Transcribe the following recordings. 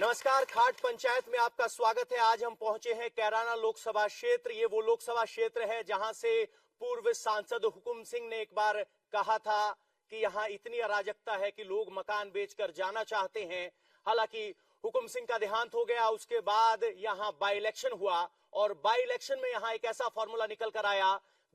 नमस्कार, खाट पंचायत में आपका स्वागत है। आज हम पहुंचे हैं कैराना लोकसभा क्षेत्र। ये वो लोकसभा क्षेत्र है जहां से पूर्व सांसद हुकुम सिंह ने एक बार कहा था कि यहां इतनी अराजकता है कि लोग मकान बेचकर जाना चाहते हैं। हालांकि हुकुम सिंह का देहांत हो गया, उसके बाद यहां बाई इलेक्शन हुआ और बाई इलेक्शन में यहां एक ऐसा फॉर्मूला निकल कर आया,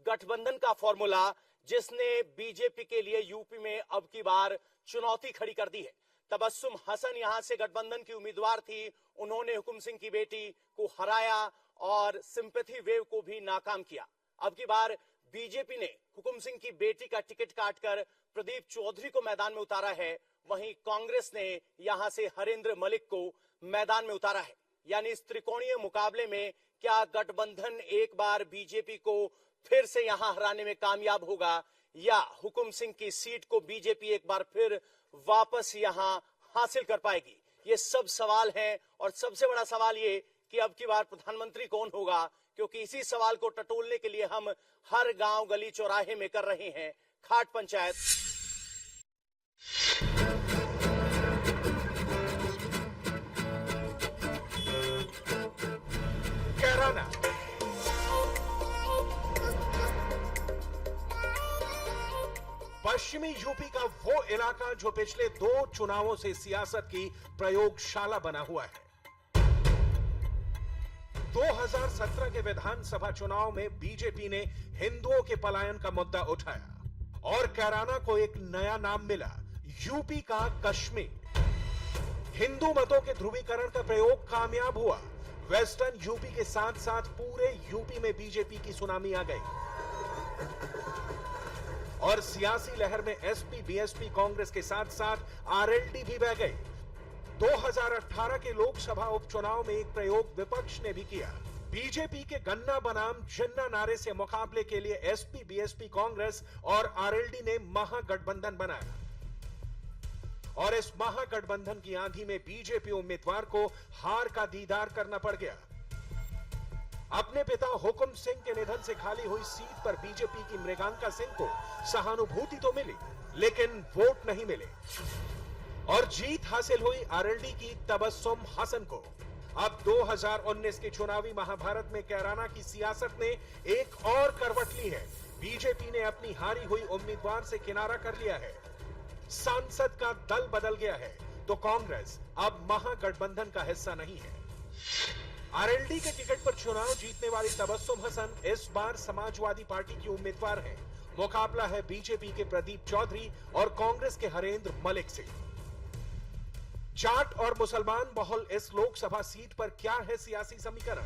गठबंधन का फॉर्मूला, जिसने बीजेपी के लिए यूपी में अब की बार चुनौती खड़ी कर दी है। तबस्सुम हसन यहां से गठबंधन की उम्मीदवार थी। उन्होंने हुकुम सिंह की बेटी को हराया और सिंपैथी वेव को भी नाकाम किया। अब की बार बीजेपी ने हुकुम सिंह की बेटी का टिकट काटकर प्रदीप चौधरी को मैदान में उतारा है। वहीं कांग्रेस ने यहां से हरेंद्र मलिक को मैदान में उतारा है। यानी इस त्रिकोणीय मुकाबले में क्या गठबंधन एक बार बीजेपी को फिर से यहां हराने में कामयाब होगा या हुकुम सिंह की सीट को बीजेपी एक बार फिर वापस यहां हासिल कर पाएगी? ये सब सवाल हैं और सबसे बड़ा सवाल ये कि अब की बार प्रधानमंत्री कौन होगा, क्योंकि इसी सवाल को टटोलने के लिए हम हर गांव गली चौराहे में कर रहे हैं खाट पंचायत। कैराना पश्चिमी यूपी का वो इलाका जो पिछले 2 चुनावों से सियासत की प्रयोगशाला बना हुआ है। 2017 के विधानसभा चुनाव में बीजेपी ने हिंदुओं के पलायन का मुद्दा उठाया और कैराना को एक नया नाम मिला, यूपी का कश्मीर। हिंदू मतों के ध्रुवीकरण का प्रयोग कामयाब हुआ। वेस्टर्न यूपी के साथ साथ पूरे यूपी में बीजेपी की सुनामी आ गई और सियासी लहर में एसपी, बीएसपी, कांग्रेस के साथ साथ आरएलडी भी बह गई। 2018 के लोकसभा उपचुनाव में एक प्रयोग विपक्ष ने भी किया। बीजेपी के गन्ना बनाम जिन्ना नारे से मुकाबले के लिए एसपी, बीएसपी, कांग्रेस और आरएलडी ने महागठबंधन बनाया और इस महागठबंधन की आंधी में बीजेपी उम्मीदवार को हार का दीदार करना पड़ गया। अपने पिता हुकुम सिंह के निधन से खाली हुई सीट पर बीजेपी की मृगांका सिंह को सहानुभूति तो मिली, लेकिन वोट नहीं मिले और जीत हासिल हुई आरएलडी की तबस्सुम हसन को। अब 2019 के चुनावी महाभारत में कैराना की सियासत ने एक और करवट ली है। बीजेपी ने अपनी हारी हुई उम्मीदवार से किनारा कर लिया है। सांसद का दल बदल गया है तो कांग्रेस अब महागठबंधन का हिस्सा नहीं है। आरएलडी के टिकट पर चुनाव जीतने वाली तबस्सुम हसन इस बार समाजवादी पार्टी की उम्मीदवार है। मुकाबला है बीजेपी के प्रदीप चौधरी और कांग्रेस के हरेंद्र मलिक से। जाट और मुसलमान बहुल इस लोकसभा सीट पर क्या है सियासी समीकरण?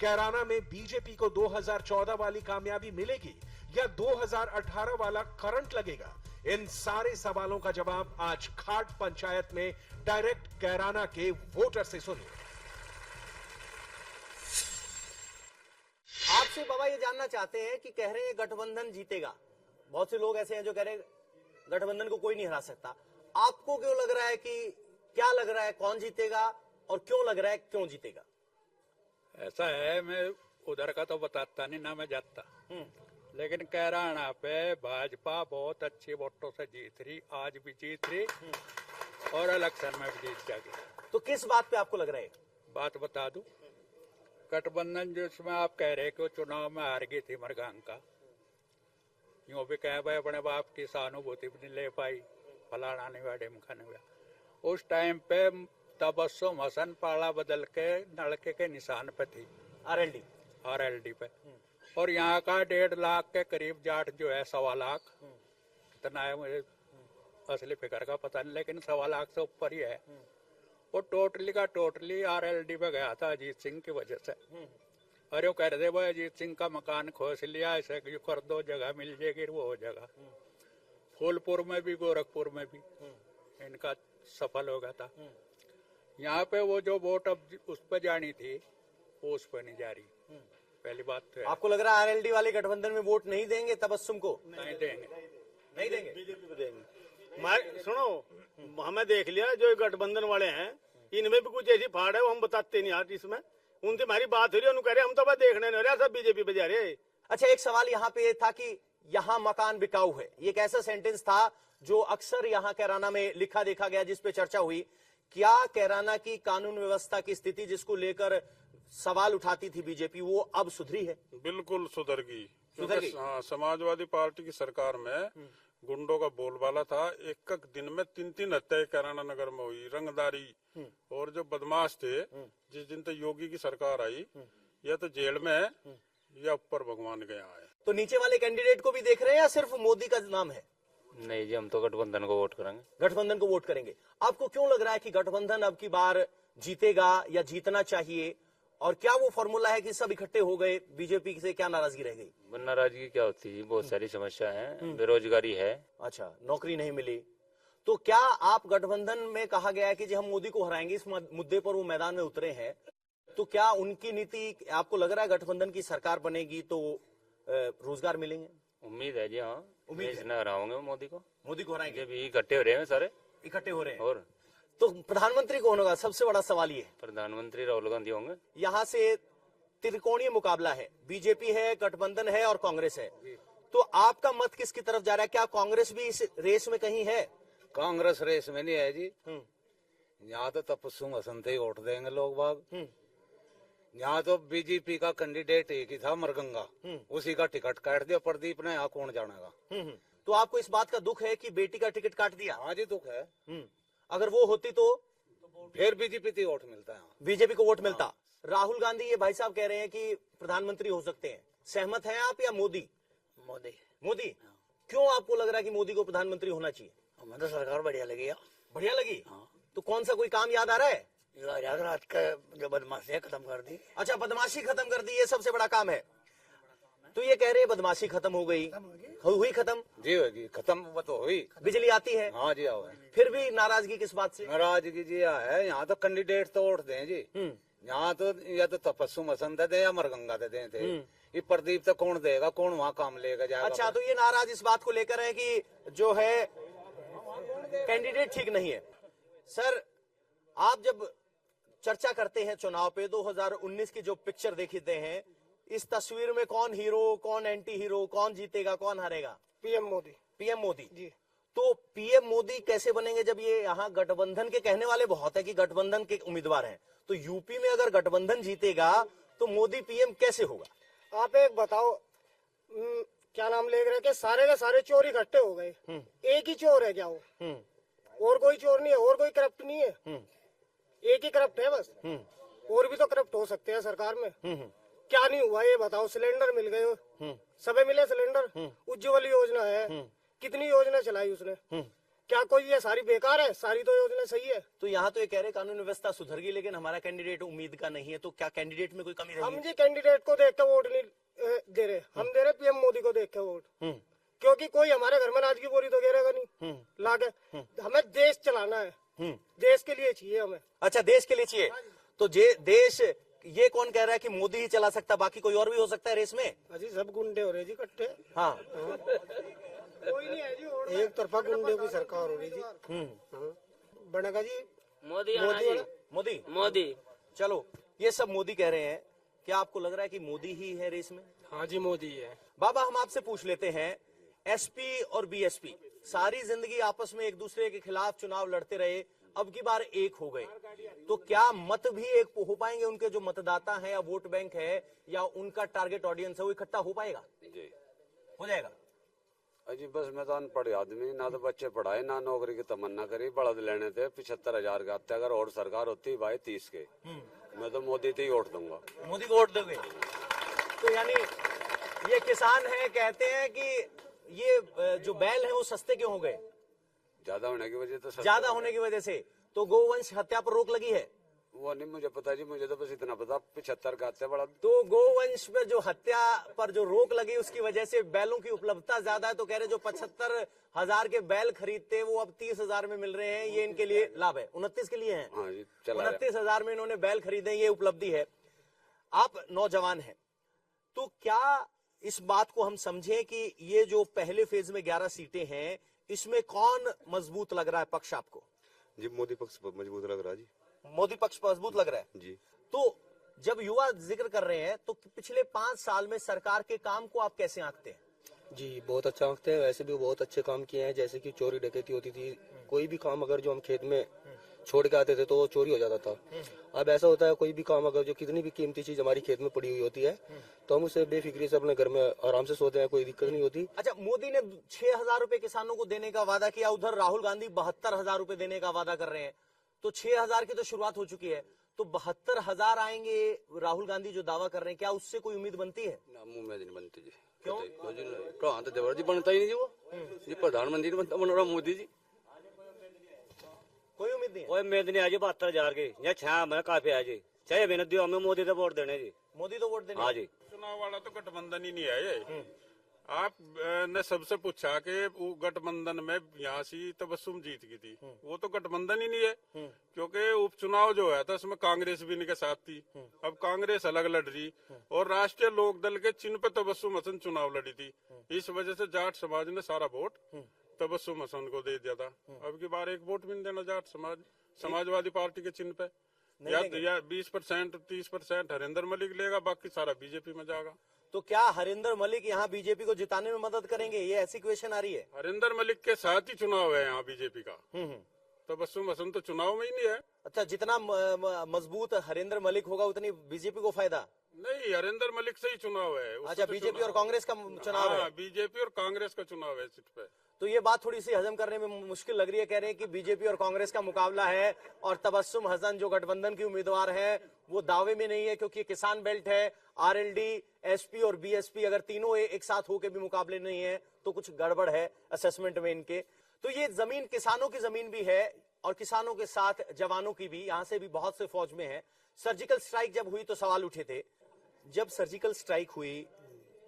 कैराना में बीजेपी को 2014 वाली कामयाबी मिलेगी या 2018 वाला करंट लगेगा? इन सारे सवालों का जवाब आज खाट पंचायत में डायरेक्ट कैराना के वोटर से सुनिए। आपसे बाबा ये जानना चाहते हैं कि कह रहे हैं गठबंधन जीतेगा। बहुत से लोग ऐसे हैं जो कह रहे हैं गठबंधन को कोई नहीं हरा सकता। आपको क्यों लग रहा है कि क्या लग रहा है, कौन जीतेगा और क्यों लग रहा है क्यों जीतेगा? ऐसा है, मैं उधर का तो बताता नहीं ना, मैं जाता, लेकिन कैराना पे भाजपा बहुत अच्छे वोटों से जीत रही, आज भी जीत रही और इलेक्शन में भी जीत जाएगी। तो किस बात पे आपको लग रहा है? बात बता दूं, गठबंधन जिसमें आप कह रहे कि वो चुनाव में हार गई थी मरगांका, यूं भी कहे भाई अपने बाप की सहानुभूति भी नहीं ले पाई, फलाना नहीं हुआ, ढिमका नहीं हुआ। उस टाइम पे तबस्सुम हसन पाला बदल के नलके के निशान पे थी आरएलडी पे, और यहाँ का 1.5 लाख के करीब जाट जो है, 1.25 लाख, कितना है मुझे असली फिगर का पता नहीं, लेकिन 1.25 लाख से ऊपर ही है। वो टोटली का टोटली आरएलडी पे गया था अजीत सिंह की वजह से। अरे वो कह रहे थे भाई अजीत सिंह का मकान खोस लिया, ऐसे कर दो, जगह मिल जाएगी, वो हो जाएगा। फूलपुर में भी, गोरखपुर में भी इनका सफल हो गया था। यहाँ पे वो जो वोट अब उस पर जानी थी वो उस पर नहीं जा रही। पहली बात तो है। आपको लग रहा है आरएलडी वाले गठबंधन में वोट नहीं देंगे तबस्सुम को? नहीं देंगे, नहीं देंगे, बीजेपी को देंगे। सुनो, हमें देख लिया जो गठबंधन वाले हैं, इनमें भी कुछ ऐसी फाड़ है वो हम बताते नहीं यार। इसमें उनसे हमारी बात हो रही है, उन्होंने कह रहे हम तो बस देखने नहीं रहे, सब बीजेपी पे जा रहे। अच्छा, एक सवाल यहाँ पे था कि यहाँ मकान बिकाऊ है, ये एक ऐसा सेंटेंस था जो अक्सर यहाँ कैराना में लिखा देखा गया, जिस पे चर्चा हुई। क्या कैराना की कानून व्यवस्था की स्थिति जिसको लेकर सवाल उठाती थी बीजेपी, वो अब सुधरी है? बिल्कुल सुधर गई। सुधर गई? हाँ, समाजवादी पार्टी की सरकार में गुंडों का बोलबाला था। एक एक दिन में 3-3 हत्याएं कैराना नगर में हुई। रंगदारी और जो बदमाश थे, जिस दिन तक योगी की सरकार आई, या तो जेल में है या ऊपर भगवान गया है। तो नीचे वाले कैंडिडेट को भी देख रहे हैं या सिर्फ मोदी का नाम है? नहीं जी, हम तो गठबंधन को वोट करेंगे। गठबंधन को वोट करेंगे। आपको क्यों लग रहा है कि गठबंधन अब की बार जीतेगा या जीतना चाहिए? और क्या वो फॉर्मूला है कि सब इकट्ठे हो गए, बीजेपी से क्या नाराजगी रह गई? नाराजगी क्या होती है, बहुत सारी समस्या है, बेरोजगारी है। अच्छा, नौकरी नहीं मिली। तो क्या आप गठबंधन में कहा गया है कि जो हम मोदी को हराएंगे, इस मुद्दे पर वो मैदान में उतरे हैं, तो क्या उनकी नीति, आपको लग रहा है गठबंधन की सरकार बनेगी तो रोजगार मिलेंगे? उम्मीद है जी। हाँ, उम्मीद है। इसने हराओगे मोदी को हराएंगे। भी इकट्ठे हो रहे हैं सारे, इकट्ठे हो रहे हैं। और तो प्रधानमंत्री कौन होगा? सबसे बड़ा सवाल ये है। प्रधानमंत्री राहुल गांधी होंगे। यहाँ से त्रिकोणीय मुकाबला है, बीजेपी है, गठबंधन है और कांग्रेस है। तो आपका मत किसकी तरफ जा रहा है? क्या कांग्रेस भी इस रेस में कहीं है? कांग्रेस रेस में नहीं है जी। यहाँ तो तपस्सु हसन ही वोट देंगे लोग बाग। यहाँ तो बीजेपी का कैंडिडेट एक ही था, मरगंगा, उसी का टिकट काट दिया प्रदीप ने। यहाँ कौन जानेगा? तो आपको इस बात का दुख है कि बेटी का टिकट काट दिया? हाँ जी, दुख है। अगर वो होती तो फिर बीजेपी को वोट मिलता है। बीजेपी को वोट मिलता। राहुल गांधी, ये भाई साहब कह रहे हैं कि प्रधानमंत्री हो सकते हैं, सहमत हैं आप या मोदी? मोदी। क्यों आपको लग रहा है कि मोदी को प्रधानमंत्री होना चाहिए? हमें तो सरकार बढ़िया लगी। बढ़िया लगी? तो कौन सा कोई काम याद आ रहा है? रात का जो बदमाशी खत्म कर दी। अच्छा, बदमाशी खत्म कर दी, ये सबसे बड़ा काम है। तो ये कह रहे हैं बदमाशी खत्म हो गई, हुई खत्म जी, होगी खत्म, वो तो हुई। बिजली आती है? हाँ जी, आओ। फिर भी नाराजगी किस बात से? नाराजगी जी है, यहाँ तो कैंडिडेट तो वोट दें जी। यहाँ तो या तो तपस्सु मसन दे या मरगंगा दे थे। ये प्रदीप तो कौन देगा, कौन वहाँ काम लेगा जाएगा? अच्छा, तो ये नाराज इस बात को लेकर है कि जो है कैंडिडेट ठीक नहीं है। सर, आप जब चर्चा करते हैं चुनाव पे, 2019 की जो पिक्चर देखते हैं, इस तस्वीर में कौन हीरो, कौन एंटी हीरो, कौन जीतेगा, कौन हारेगा? पीएम मोदी। पीएम मोदी जी। तो पीएम मोदी कैसे बनेंगे जब ये यहाँ गठबंधन के कहने वाले बहुत है कि गठबंधन के उम्मीदवार हैं, तो यूपी में अगर गठबंधन जीतेगा तो मोदी पीएम कैसे होगा? आप एक बताओ, क्या नाम ले रहे के सारे चोर इकट्ठे हो गए, एक ही चोर है क्या वो? और कोई चोर नहीं है, और कोई करप्ट नहीं है, एक ही करप्ट है बस। और भी तो करप्ट हो सकते हैं सरकार में। क्या नहीं हुआ ये बताओ? सिलेंडर मिल गए, सबे मिले सिलेंडर। उज्ज्वल योजना है, कितनी योजना चलाई उसने? क्या कोई ये सारी बेकार है? सारी तो योजना सही है। तो यहाँ तो ये कह रहे कानून व्यवस्था सुधर गई, लेकिन हमारा कैंडिडेट उम्मीद का नहीं है। तो क्या कैंडिडेट में कोई कमी रही? हम जी कैंडिडेट को देख के वोट नहीं दे रहे, हम दे रहे पीएम मोदी को देख के वोट। क्योंकि कोई हमारे घर में अनाज की बोरी तो गिरेगा नहीं लाके। हमें देश चलाना है, देश के लिए चाहिए हमें। अच्छा, देश के लिए चाहिए। तो देश ये कौन कह रहा है कि मोदी ही चला सकता, बाकी कोई और भी हो सकता है रेस में? अजी सब गुंडे हो रहे जी इकट्ठे। हाँ, कोई नहीं है जी, एक तरफा गुंडे की सरकार हो रही जी। बनेगा जी मोदी मोदी। मोदी। चलो, ये सब मोदी कह रहे हैं, क्या आपको लग रहा है कि मोदी ही है रेस में? हाँ जी, मोदी है। बाबा, हम आपसे पूछ लेते हैं, एसपी और बीएसपी सारी जिंदगी आपस में एक दूसरे के खिलाफ चुनाव लड़ते रहे, अब की बार एक हो गए, तो क्या मत भी एक हो पाएंगे? उनके जो मतदाता हैं या वोट बैंक है या उनका टारगेट ऑडियंस है, वो इकट्ठा हो पाएगा? जी, हो जाएगा। अजी बस मैं तो अनपढ़ आदमी, ना तो बच्चे पढ़ाए, ना नौकरी की तमन्ना करी। बड़द लेने थे 75,000 के आते, अगर और सरकार होती भाई 30 के, मैं तो मोदी से ही वोट दूंगा। मोदी को वोट दोगे? तो यानी ये किसान है, कहते हैं कि ये जो बैल है वो सस्ते क्यों हो गए? ज्यादा होने की वजह तो ज्यादा होने की वजह से। तो गोवंश हत्या पर रोक लगी है? वो नहीं मुझे पता जी, मुझे तो बस इतना पता 75 का आते बड़ा। तो गोवंश में जो हत्या पर जो रोक लगी उसकी वजह से बैलों की उपलब्धता ज्यादा है, तो कह रहे जो 75,000 के बैल खरीदते वो अब 30,000 में मिल रहे हैं, ये इनके लिए लाभ है। 29 के लिए है। हाँ जी, चला 29,000 में इन्होंने बैल खरीदे, ये उपलब्धि है। आप नौजवान हैं, तो क्या इस बात को हम समझें कि ये जो पहले फेज में 11 सीटें हैं, इसमें कौन मजबूत लग रहा है पक्ष आपको? जी, मोदी पक्ष मजबूत लग रहा है जी। मोदी पक्ष मजबूत लग रहा है जी। तो जब युवा जिक्र कर रहे हैं, तो पिछले 5 साल में सरकार के काम को आप कैसे आंकते हैं? जी, बहुत अच्छा आंकते हैं। वैसे भी बहुत अच्छे काम किए हैं, जैसे कि चोरी डकैती होती थी, कोई भी काम अगर जो हम खेत में छोड़ के आते थे तो वो चोरी हो जाता था। अब ऐसा होता है कोई भी काम अगर जो कितनी भी कीमती चीज हमारी खेत में पड़ी हुई होती है तो हम उसे बेफिक्री से अपने घर में आराम से सोते हैं, कोई दिक्कत नहीं होती। अच्छा, मोदी ने 6,000 रुपए किसानों को देने का वादा किया, उधर राहुल गांधी 72,000 रुपए देने का वादा कर रहे हैं। तो 6,000 की तो शुरुआत हो चुकी है, तो 72,000 आएंगे राहुल गांधी जो दावा कर रहे हैं, क्या उससे कोई उम्मीद बनती है? मुंह में नहीं बनती जी। क्यों? कहाँ तो देवर जी बनता ही नहीं जी, वो जी प्रधानमंत्री नहीं बनता, बन रहा मोदी जी। कोई उम्मीद नहीं है? कोई उम्मीद नहीं है जी 72,000 की, या 6 में काफी है जी। चाहे मेहनत दियो, हमें मोदी तो वोट देने जी। मोदी तो वोट देने? हाँ जी। चुनाव वाला तो गठबंधन ही नहीं है ये। आप ने सबसे पूछा कि वो गठबंधन में यहाँ से तबस्सुम जीत गई थी, वो तो गठबंधन ही नहीं है, क्योंकि उपचुनाव जो है था उसमें कांग्रेस भी इनके साथ थी। अब कांग्रेस अलग लड़ रही और राष्ट्रीय लोकदल के चिन्ह पे तबस्सुम हसन चुनाव लड़ी थी। इस वजह से जाट समाज ने सारा वोट तबस्सुम हसन को दे दिया था। अब की बार एक वोट भी नहीं देना जाट समाजवादी पार्टी के चिन्ह पे। या 20% 30% हरिंदर मलिक लेगा, बाकी सारा बीजेपी में जाएगा। तो क्या हरिंदर मलिक यहाँ बीजेपी को जिताने में मदद करेंगे, ये ऐसी क्वेश्चन आ रही है? हरिंदर मलिक के साथ ही चुनाव है यहाँ बीजेपी का। तबस्सुम हसन तो चुनाव में ही नहीं है। अच्छा, जितना मजबूत हरिंदर मलिक होगा उतनी बीजेपी को फायदा नहीं, हरिंदर मलिक से ही चुनाव है। अच्छा, तो बीजेपी और कांग्रेस का चुनाव है? बीजेपी और कांग्रेस का चुनाव है सीट पे। तो ये बात थोड़ी सी हजम करने में मुश्किल लग रही है। कह रहे हैं कि बीजेपी और कांग्रेस का मुकाबला है और तबस्सुम हसन जो गठबंधन की उम्मीदवार है वो दावे में नहीं है, क्योंकि किसान बेल्ट है। आरएलडी, एसपी और बीएसपी अगर तीनों एक साथ होके भी मुकाबले नहीं है तो कुछ गड़बड़ है असेसमेंट में इनके। तो ये जमीन किसानों की जमीन भी है और किसानों के साथ जवानों की भी, यहां से भी बहुत से फौज में है। सर्जिकल स्ट्राइक जब हुई तो सवाल उठे थे। जब सर्जिकल स्ट्राइक हुई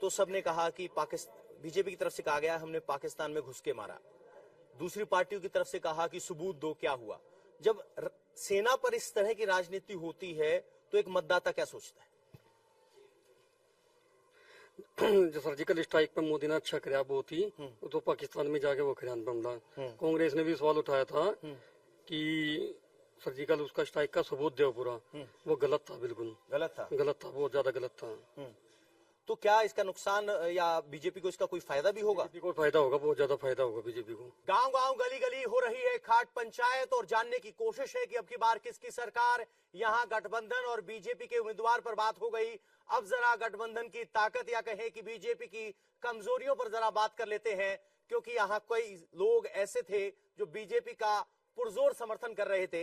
तो सबने कहा कि बीजेपी की तरफ से कहा गया हमने पाकिस्तान में घुस के मारा, दूसरी पार्टियों की तरफ से कहा कि सबूत दो क्या हुआ। जब सेना पर इस तरह की राजनीति होती है तो एक मतदाता क्या सोचता है? जो सर्जिकल स्ट्राइक पे मोदी ने अच्छा कराया बहुत ही, वो तो पाकिस्तान में जाके वो करान बमला। कांग्रेस ने भी सवाल उठाया था कि सर्जिकल उसका स्ट्राइक का सबूत दो पूरा, वो गलत था, बिल्कुल गलत था, बहुत ज्यादा गलत था। तो क्या इसका नुकसान या बीजेपी को इसका कोई फायदा भी होगा? बीजेपी को फायदा होगा, बहुत ज्यादा फायदा होगा बीजेपी को। गांव गांव गली गली हो रही है खाट पंचायत और जानने की कोशिश है कि अब की बार किसकी सरकार। यहां गठबंधन और बीजेपी के उम्मीदवार पर बात हो गई। अब जरा गठबंधन की ताकत या कहे कि बीजेपी की कमजोरियों पर जरा बात कर लेते हैं, क्योंकि यहाँ कई लोग ऐसे थे जो बीजेपी का पुरजोर समर्थन कर रहे थे।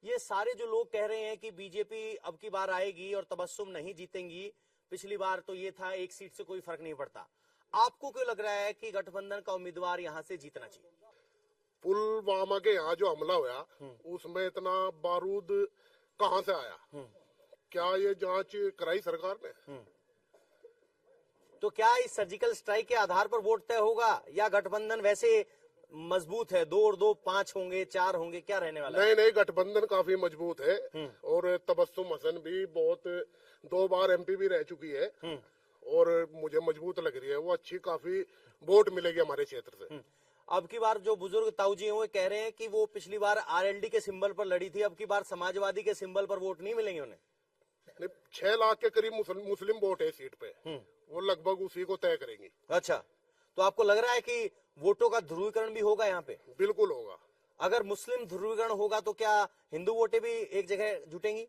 ये सारे जो लोग कह रहे हैं कि बीजेपी अब की बार आएगी और तबस्सुम नहीं जीतेंगी, पिछली बार तो ये था एक सीट से कोई फर्क नहीं पड़ता। आपको क्यों लग रहा है कि गठबंधन का उम्मीदवार यहाँ से जीतना चाहिए? पुलवामा के यहाँ जो हमला हुआ उसमें इतना बारूद कहाँ से आया? क्या ये जांच कराई सरकार ने? तो क्या इस सर्जिकल स्ट्राइक के आधार पर वोट तय होगा या गठबंधन वैसे मजबूत है, 2 और 2 5 होंगे, 4 होंगे, क्या रहने वाला है? नहीं, गठबंधन काफी मजबूत है और तबस्सुम हसन भी बहुत 2 बार एमपी भी रह चुकी है और मुझे मजबूत लग रही है। वो अच्छी काफी वोट मिलेगी हमारे क्षेत्र से। अब की बार जो बुजुर्ग ताऊजी हैं वो कह रहे हैं कि वो पिछली बार आरएलडी के सिंबल पर लड़ी थी, अब की बार समाजवादी के सिंबल पर वोट नहीं मिलेंगे उन्हें। 6 लाख के करीब मुस्लिम वोट है सीट पे, वो लगभग उसी को तय करेंगी। अच्छा, तो आपको लग रहा है कि वोटों का ध्रुवीकरण भी होगा यहाँ पे? बिल्कुल होगा। अगर मुस्लिम ध्रुवीकरण होगा तो क्या हिंदू वोटें भी एक जगह जुटेंगी?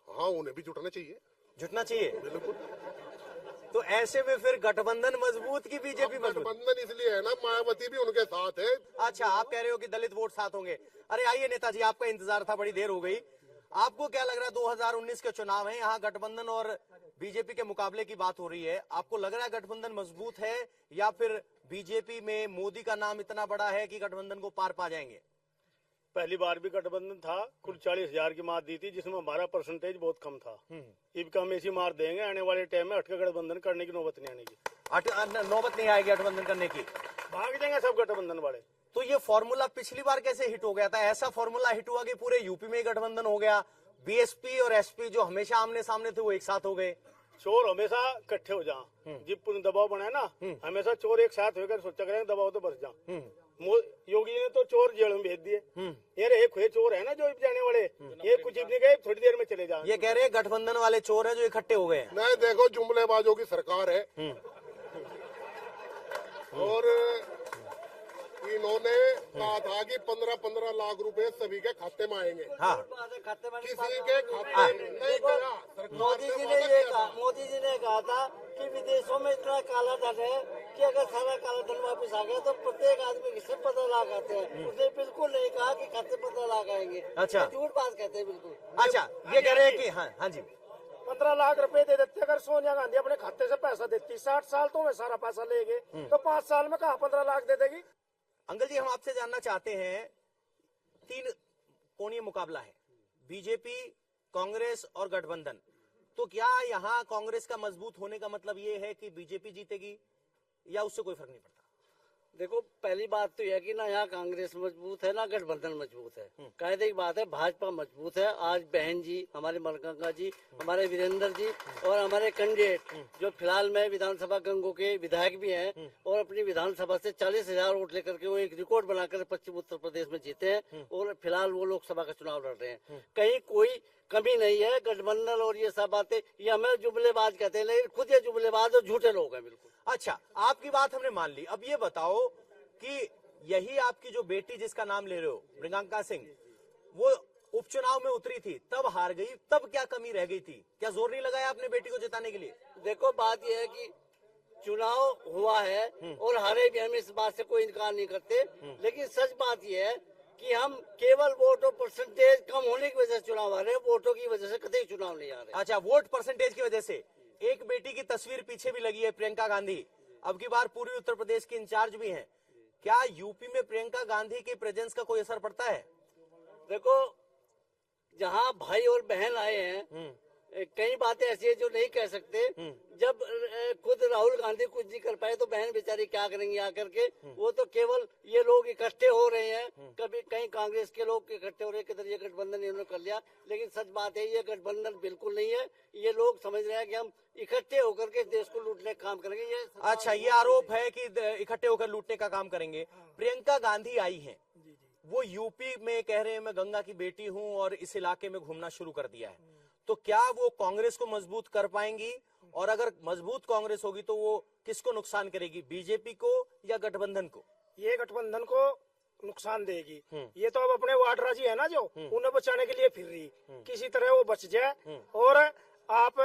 हाँ, उन्हें भी जुटना चाहिए। जुटना चाहिए, बिल्कुल। तो ऐसे में फिर गठबंधन मजबूत की बीजेपी मजबूत? गठबंधन इसलिए है ना, मायावती भी उनके साथ है। अच्छा, आप कह रहे हो कि दलित वोट साथ होंगे। अरे आइए नेताजी, आपका इंतजार था, बड़ी देर हो गई। आपको क्या लग रहा है? 2019 के चुनाव है, यहाँ गठबंधन और बीजेपी के मुकाबले की बात हो रही है। आपको लग रहा है गठबंधन मजबूत है या फिर बीजेपी में मोदी का नाम इतना बड़ा है कि गठबंधन को पार पा जाएंगे? पहली बार भी गठबंधन था, कुल 40,000 की मात दी थी, जिसमें हमारा परसेंटेज बहुत कम था। इब का हम ऐसी मार देंगे, आने वाले टाइम में हटके गठबंधन करने की नौबत नहीं आने की। नौबत नहीं आएगी गठबंधन करने की, भाग जाएंगे सब गठबंधन वाले। तो ये फॉर्मूला पिछली बार कैसे हिट हो गया था? ऐसा फॉर्मूला हिट हुआ कि पूरे यूपी में ही गठबंधन हो गया, बीएसपी और एसपी जो हमेशा आमने सामने थे वो एक साथ हो गए। चोर हमेशा इकट्ठे हो जा, जिब दबाव बनाए ना, हमेशा चोर एक साथ होकर सोचा करेंगे दबाव तो बच जा। योगी ने तो चोर जेल में भेज दिए। ये एक हुए चोर है ना जो जाने वाले, ये कुछ नहीं गए, थोड़ी देर में चले जाए। ये कह रहे हैं गठबंधन वाले चोर हैं जो इकट्ठे हो गए। नहीं, देखो जुमलेबाजों की सरकार है और इन उन्होंने कहा था कि 15-15 लाख रुपए सभी के खाते में आएंगे। हाँ। किसी के खाते नहीं गया। मोदी जी ने कहा था कि विदेशों में इतना काला धन है कि अगर सारा काला धन वापस आ गया तो प्रत्येक आदमी से 15 लाख आते हैं। उसने बिल्कुल नहीं कहा कि खाते 15 लाख आएंगे। अच्छा। झूठ बात कहते हैं बिल्कुल। अच्छा, ये कह रहे हैं कि हाँ जी 15 लाख रुपए दे देते अगर सोनिया गांधी अपने खाते से पैसा देती। 60 साल तो में सारा पैसा ले गए तो 5 साल में कहा 15 लाख दे देगी। अंकल जी, हम आपसे जानना चाहते हैं, 3 कोणीय मुकाबला है, बीजेपी, कांग्रेस और गठबंधन। तो क्या यहाँ कांग्रेस का मजबूत होने का मतलब ये है कि बीजेपी जीतेगी या उससे कोई फर्क नहीं पड़ता? देखो, पहली बात तो यह कि ना यहाँ कांग्रेस मजबूत है ना गठबंधन मजबूत है। कायदे की बात है, भाजपा मजबूत है। आज बहन जी, हमारे मरगंगा जी, हमारे वीरेंद्र जी और हमारे कैंडिडेट जो फिलहाल में विधानसभा गंगों के विधायक भी हैं और अपनी विधानसभा से 40,000 वोट लेकर के वो एक रिकॉर्ड बनाकर पश्चिम उत्तर प्रदेश में जीते हैं और फिलहाल वो लोकसभा का चुनाव लड़ रहे हैं। कहीं कोई कमी नहीं है। गठबंधन और ये सब बातें ये हमें जुमलेबाज कहते हैं, लेकिन खुद ये जुमलेबाज और झूठे लोग हैं बिल्कुल। अच्छा, आपकी बात हमने मान ली। अब ये बताओ कि यही आपकी जो बेटी जिसका नाम ले रहे हो, प्रियंका सिंह, वो उपचुनाव में उतरी थी, तब हार गई, तब क्या कमी रह गई थी? क्या जोर नहीं लगाया अपने बेटी को जिताने के लिए? देखो, बात यह है कि चुनाव हुआ है और हारे भी, हम इस बात से कोई इनकार नहीं करते, लेकिन सच बात यह है कि हम केवल वोटों परसेंटेज कम होने की वजह से चुनाव हारे, वोटों की वजह से कतई चुनाव नहीं आ रहे। अच्छा, वोट परसेंटेज की वजह से। एक बेटी की तस्वीर पीछे भी लगी है, प्रियंका गांधी अब की बार पूर्वी उत्तर प्रदेश की इंचार्ज भी हैं। क्या यूपी में प्रियंका गांधी के प्रेजेंस का कोई असर पड़ता है? देखो, जहाँ भाई और बहन आए हैं, कई बातें ऐसी है जो नहीं कह सकते। जब खुद राहुल गांधी कुछ नहीं कर पाए तो बहन बेचारी क्या करेंगी आकर के? वो तो केवल ये लोग इकट्ठे हो रहे हैं, कभी कहीं कांग्रेस के लोग इकट्ठे हो रहे हैं, किधर ये गठबंधन इन्होंने कर लिया। लेकिन सच बात है, ये गठबंधन बिल्कुल नहीं है। ये लोग समझ रहे हैं कि हम इकट्ठे होकर के देश को लूटने का काम करेंगे। ये अच्छा, ये आरोप है कि इकट्ठे होकर लूटने का काम करेंगे। प्रियंका गांधी आई हैं, वो यूपी में कह रहे हैं मैं गंगा की बेटी हूं और इस इलाके में घूमना शुरू कर दिया है। तो क्या वो कांग्रेस को मजबूत कर पाएंगी? और अगर मजबूत कांग्रेस होगी तो वो किसको नुकसान करेगी, बीजेपी को या गठबंधन को? ये गठबंधन को नुकसान देगी। ये तो अब अपने वाड्रा जी है ना, जो उन्हें बचाने के लिए फिर रही, किसी तरह वो बच जाए और आप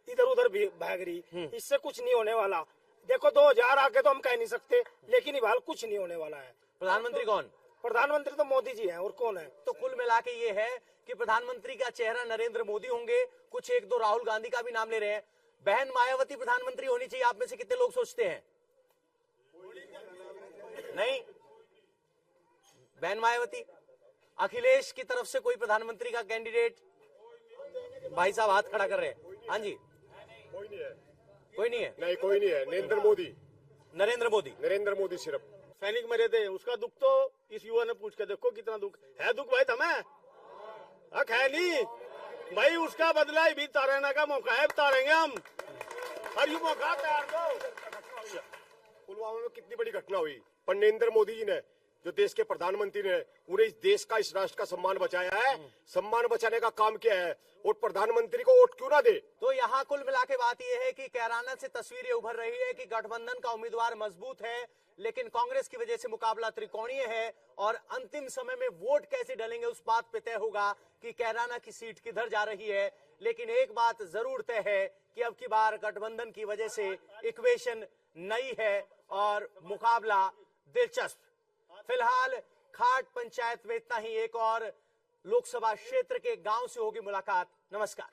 इधर उधर भाग रही, इससे कुछ नहीं होने वाला। देखो, 2000 आके तो हम कह नहीं सकते, लेकिन इवाल कुछ नहीं होने वाला है। प्रधानमंत्री कौन? प्रधानमंत्री तो मोदी जी हैं, और कौन है? तो कुल मिला के ये है कि प्रधानमंत्री का चेहरा नरेंद्र मोदी होंगे, कुछ 1-2 राहुल गांधी का भी नाम ले रहे हैं। बहन मायावती प्रधानमंत्री होनी चाहिए, आप में से कितने लोग सोचते हैं? नहीं, बहन मायावती। अखिलेश की तरफ से कोई प्रधानमंत्री का कैंडिडेट? भाई साहब हाथ खड़ा कर रहे हैं। हाँ जी, कोई नहीं है। कोई नहीं है? नहीं, कोई नहीं है। नरेंद्र मोदी सिर्फ। सैनिक मरे थे, उसका दुख तो इस युवा ने पूछ के देखो कितना दुख है। दुख भाई तुम्हें हक है नहीं भाई, उसका बदला ही भी तारने का मौका है, तारेंगे हम। हर यू मौका तैयार दो। पुलवामा में कितनी बड़ी घटना हुई, पर नरेंद्र मोदी जी ने, जो देश के प्रधानमंत्री ने, उन्हें इस देश का, इस राष्ट्र का सम्मान बचाया है। सम्मान बचाने का काम किया है, और प्रधानमंत्री को वोट क्यों ना दे? तो यहाँ कुल मिला के बात यह है कि कैराना से तस्वीरें उभर रही है कि गठबंधन का उम्मीदवार मजबूत है, लेकिन कांग्रेस की वजह से मुकाबला त्रिकोणीय है और अंतिम समय में वोट कैसे डलेंगे उस बात पे तय होगा कि कैराना की सीट किधर जा रही है। लेकिन एक बात जरूर तय है कि अब की बार गठबंधन की वजह से इक्वेशन नई है और मुकाबला दिलचस्प। फिलहाल खाट पंचायत में इतना ही। एक और लोकसभा क्षेत्र के गांव से होगी मुलाकात। नमस्कार।